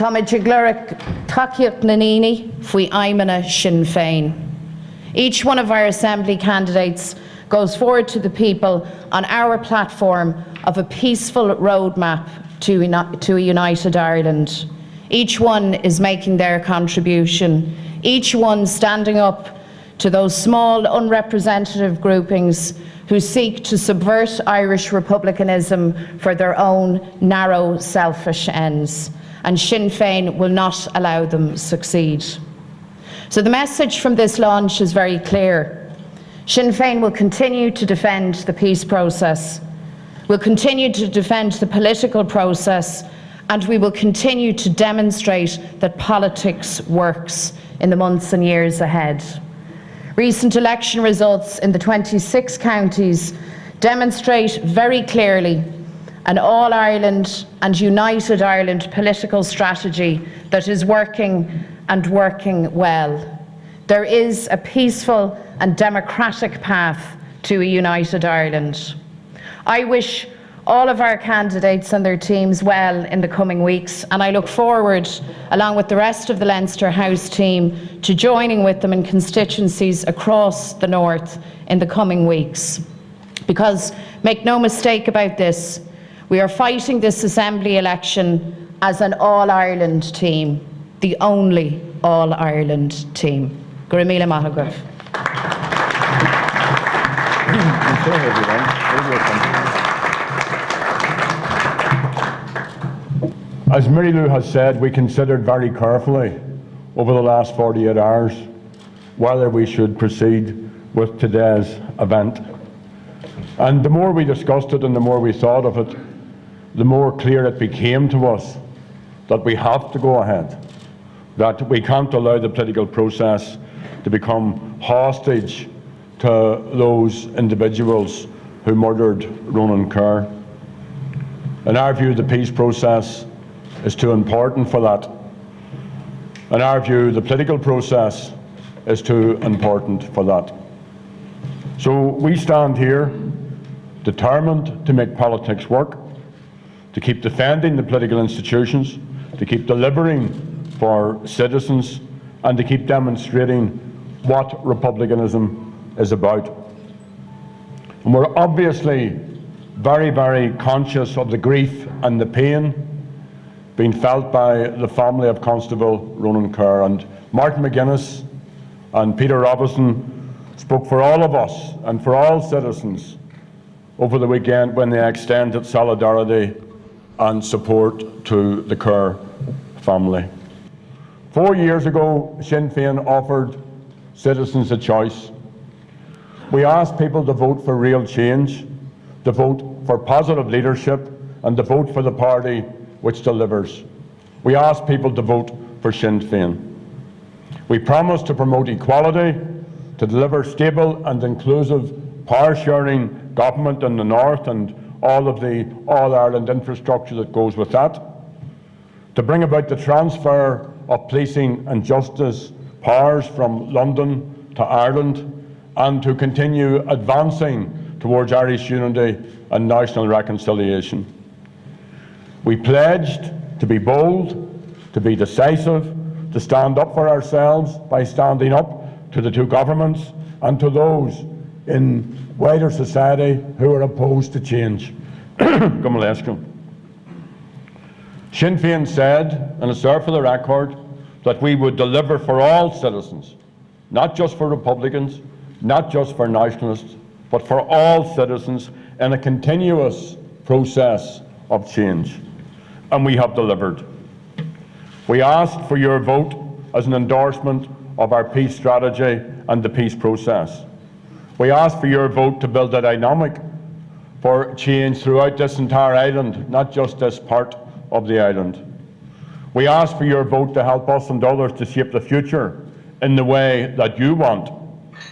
Tá mé glúireadh tacaíocht na naoine faoi aidhmeanna Sinn Fein. Each one of our Assembly candidates goes forward to the people on our platform of a peaceful roadmap to a united Ireland. Each one is making their contribution, each one standing up to those small, unrepresentative groupings who seek to subvert Irish republicanism for their own narrow, selfish ends. And Sinn Féin will not allow them succeed. So the message from this launch is very clear. Sinn Féin will continue to defend the peace process, will continue to defend the political process, and we will continue to demonstrate that politics works in the months and years ahead. Recent election results in the 26 counties demonstrate very clearly an all-Ireland and united Ireland political strategy that is working and working well. There is a peaceful and democratic path to a united Ireland. I wish all of our candidates and their teams well in the coming weeks, and I look forward, along with the rest of the Leinster House team, to joining with them in constituencies across the north in the coming weeks. Because, make no mistake about this, we are fighting this Assembly election as an all-Ireland team, the only all-Ireland team. Go míle maith agaibh. As Mary Lou has said, we considered very carefully over the last 48 hours whether we should proceed with today's event. And the more we discussed it and the more we thought of it, the more clear it became to us that we have to go ahead, that we can't allow the political process to become hostage to those individuals who murdered Ronan Kerr. In our view, the peace process is too important for that. In our view, the political process is too important for that. So we stand here determined to make politics work, to keep defending the political institutions, to keep delivering for citizens, and to keep demonstrating what republicanism is about. And we're obviously very, very conscious of the grief and the pain being felt by the family of Constable Ronan Kerr. And Martin McGuinness and Peter Robinson spoke for all of us and for all citizens over the weekend when they extended solidarity and support to the Kerr family. 4 years ago, Sinn Féin offered citizens a choice. We asked people to vote for real change, to vote for positive leadership, and to vote for the party which delivers. We asked people to vote for Sinn Féin. We promised to promote equality, to deliver stable and inclusive power-sharing government in the north and all of the all-Ireland infrastructure that goes with that, to bring about the transfer of policing and justice powers from London to Ireland, and to continue advancing towards Irish unity and national reconciliation. We pledged to be bold, to be decisive, to stand up for ourselves by standing up to the two governments and to those in wider society who are opposed to change. Sinn Féin said, and it's there for the record, that we would deliver for all citizens, not just for Republicans, not just for nationalists, but for all citizens in a continuous process of change. And we have delivered. We asked for your vote as an endorsement of our peace strategy and the peace process. We asked for your vote to build a dynamic for change throughout this entire island, not just this part of the island. We ask for your vote to help us and others to shape the future in the way that you want,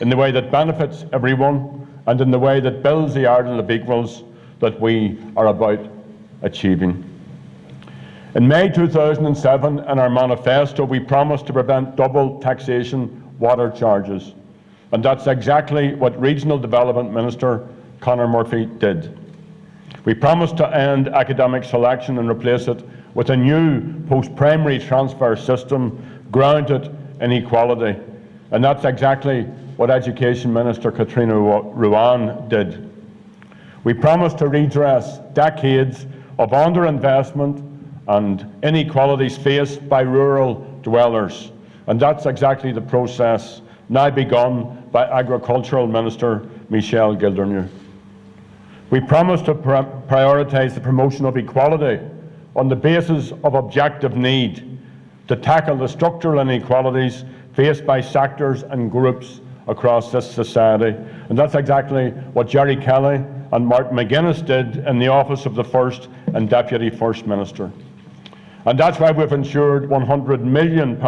in the way that benefits everyone, and in the way that builds the Ireland of equals that we are about achieving. In May 2007, in our manifesto, we promised to prevent double taxation water charges, and that's exactly what Regional Development Minister Conor Murphy did. We promised to end academic selection and replace it with a new post-primary transfer system grounded in equality. And that's exactly what Education Minister Katrina Ruan did. We promised to redress decades of underinvestment and inequalities faced by rural dwellers. And that's exactly the process now begun by Agricultural Minister Michelle Gildernew. We promised to prioritise the promotion of equality on the basis of objective need to tackle the structural inequalities faced by sectors and groups across this society. And that's exactly what Gerry Kelly and Martin McGuinness did in the office of the First and Deputy First Minister. And that's why we've ensured £100 million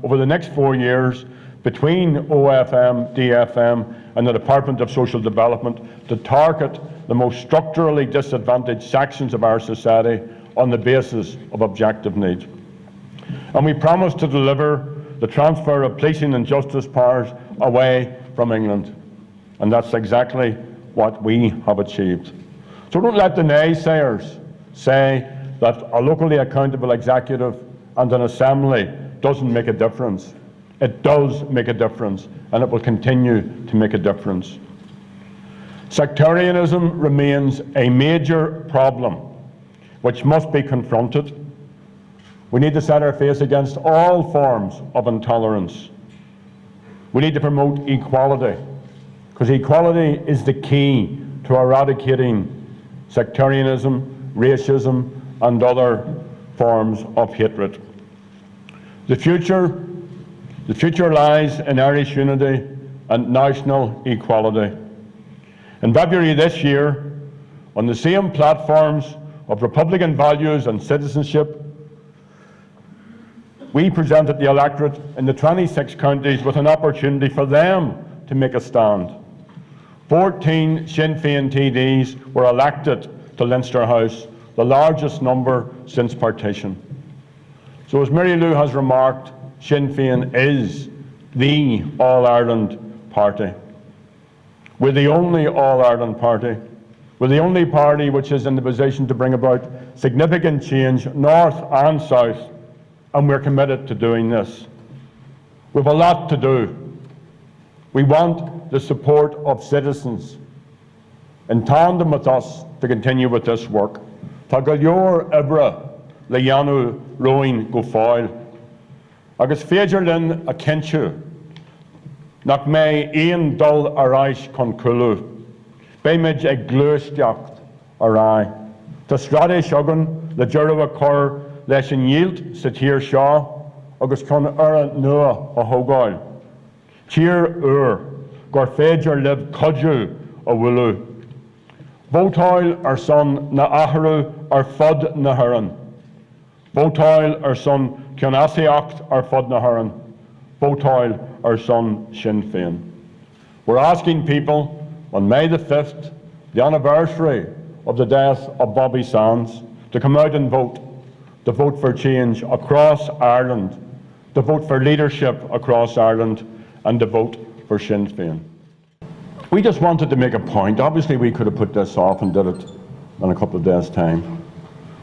over the next 4 years between OFM, DFM and the Department of Social Development to target the most structurally disadvantaged sections of our society on the basis of objective need. And we promise to deliver the transfer of policing and justice powers away from England. And that's exactly what we have achieved. So don't let the naysayers say that a locally accountable executive and an assembly doesn't make a difference. It does make a difference, and it will continue to make a difference. Sectarianism remains a major problem which must be confronted. We need to set our face against all forms of intolerance. We need to promote equality, because equality is the key to eradicating sectarianism, racism, and other forms of hatred. The future lies in Irish unity and national equality. In February this year, on the same platforms of Republican values and citizenship, we presented the electorate in the 26 counties with an opportunity for them to make a stand. 14 Sinn Fein TDs were elected to Leinster House, the largest number since partition. So as Mary Lou has remarked, Sinn Fein is the All-Ireland party. We're the only All-Ireland party. We're the only party which is in the position to bring about significant change, north and south, and we're committed to doing this. We have a lot to do. We want the support of citizens in tandem with us to continue with this work. Tá go leor ibre le dheanú roin go fáil, agus féidir linn a cinse nach mé aon dul aráis chun culú, béimiid ag glúisteacht ará. Tá stradéis agan le deireadh a chur leis an yield sa tír seo agus chun ara nua a thógáil. Tír gur féidir libh codú a bhfuilú. Vótáil ar son na athrú ar fud na hurran. Vótáil ar son ceanasiacht ar fud na hurran. Vótáil ar son Sinn Féin. We're asking people on May the 5th, the anniversary of the death of Bobby Sands, to come out and vote. To vote for change across Ireland, to vote for leadership across Ireland, and to vote for Sinn Féin. We just wanted to make a point. Obviously, we could have put this off and did it in a couple of days' time.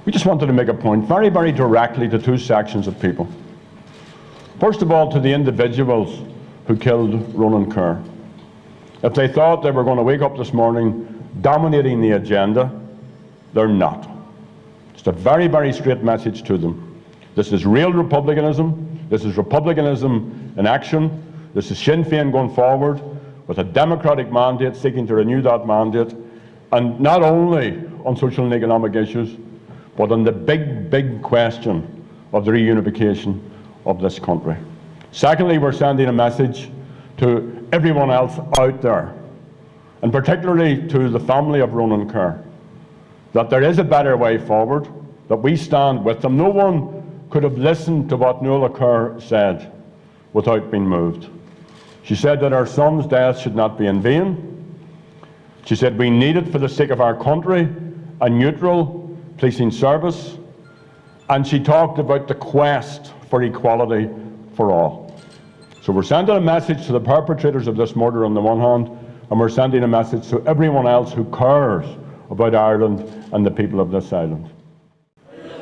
We just wanted to make a point very, very directly to two sections of people. First of all, to the individuals who killed Ronan Kerr. If they thought they were going to wake up this morning dominating the agenda, they're not. Just a very, very straight message to them. This is real republicanism. This is republicanism in action. This is Sinn Féin going forward with a democratic mandate, seeking to renew that mandate, and not only on social and economic issues, but on the big, big question of the reunification of this country. Secondly, we're sending a message to everyone else out there, and particularly to the family of Ronan Kerr, that there is a better way forward, that we stand with them. No one could have listened to what Nuala Kerr said without being moved. She said that our son's death should not be in vain. She said we need it for the sake of our country, a neutral policing service, and she talked about the quest for equality for all. So we're sending a message to the perpetrators of this murder on the one hand, and we're sending a message to everyone else who cares about Ireland and the people of this island.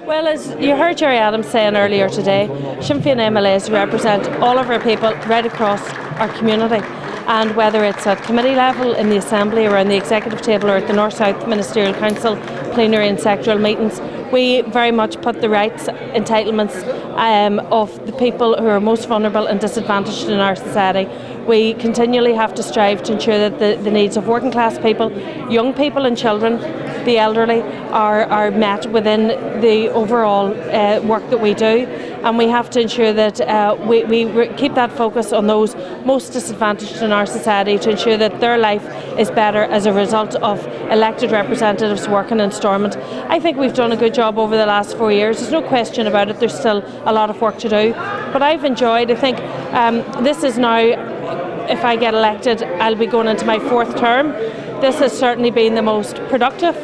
Well, as you heard Gerry Adams saying earlier today, Sinn Fein MLAs represent all of our people right across our community. And whether it's at committee level, in the Assembly, or on the Executive table, or at the North-South Ministerial Council, plenary and sectoral meetings, we very much put the rights, entitlements of the people who are most vulnerable and disadvantaged in our society. We continually have to strive to ensure that the needs of working class people, young people and children, the elderly are met within the overall work that we do, and we have to ensure that we keep that focus on those most disadvantaged in our society to ensure that their life is better as a result of elected representatives working in Stormont. I think we've done a good job over the last 4 years. There's no question about it. There's still a lot of work to do, but I've enjoyed. I think this is now, if I get elected, I'll be going into my 4th term. This has certainly been the most productive,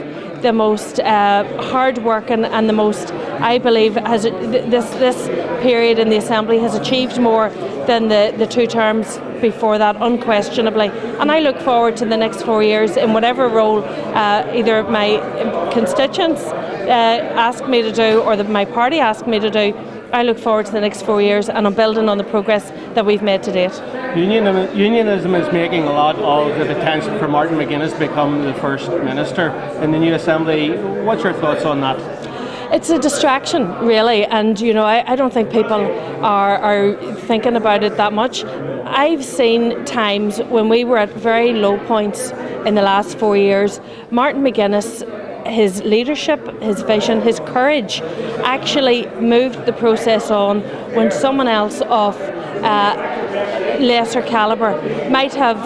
the most hard-working, and the most, I believe, this period in the Assembly has achieved more than the 2 terms before that, unquestionably. And I look forward to the next 4 years in whatever role either my constituents ask me to do or my party ask me to do. I look forward to the next 4 years, and I'm building on the progress that we've made to date. Unionism is making a lot of the potential for Martin McGuinness to become the First Minister in the new Assembly. What's your thoughts on that? It's a distraction, really, and I don't think people are thinking about it that much. I've seen times when we were at very low points in the last 4 years. Martin McGuinness, his leadership, his vision, his courage actually moved the process on when someone else of lesser calibre might have,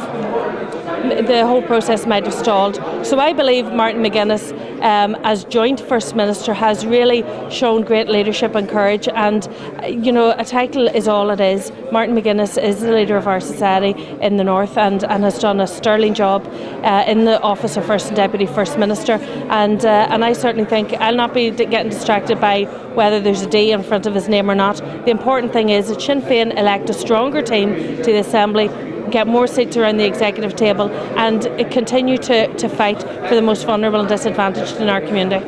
the whole process might have stalled. So I believe Martin McGuinness, as joint First Minister, has really shown great leadership and courage, and a title is all it is. Martin McGuinness is the leader of our society in the North and has done a sterling job in the office of First and Deputy First Minister, and I certainly think I'll not be getting distracted by whether there's a D in front of his name or not. The important thing is that Sinn Féin elect a stronger team to the Assembly, get more seats around the Executive table, and continue to fight for the most vulnerable and disadvantaged in our community.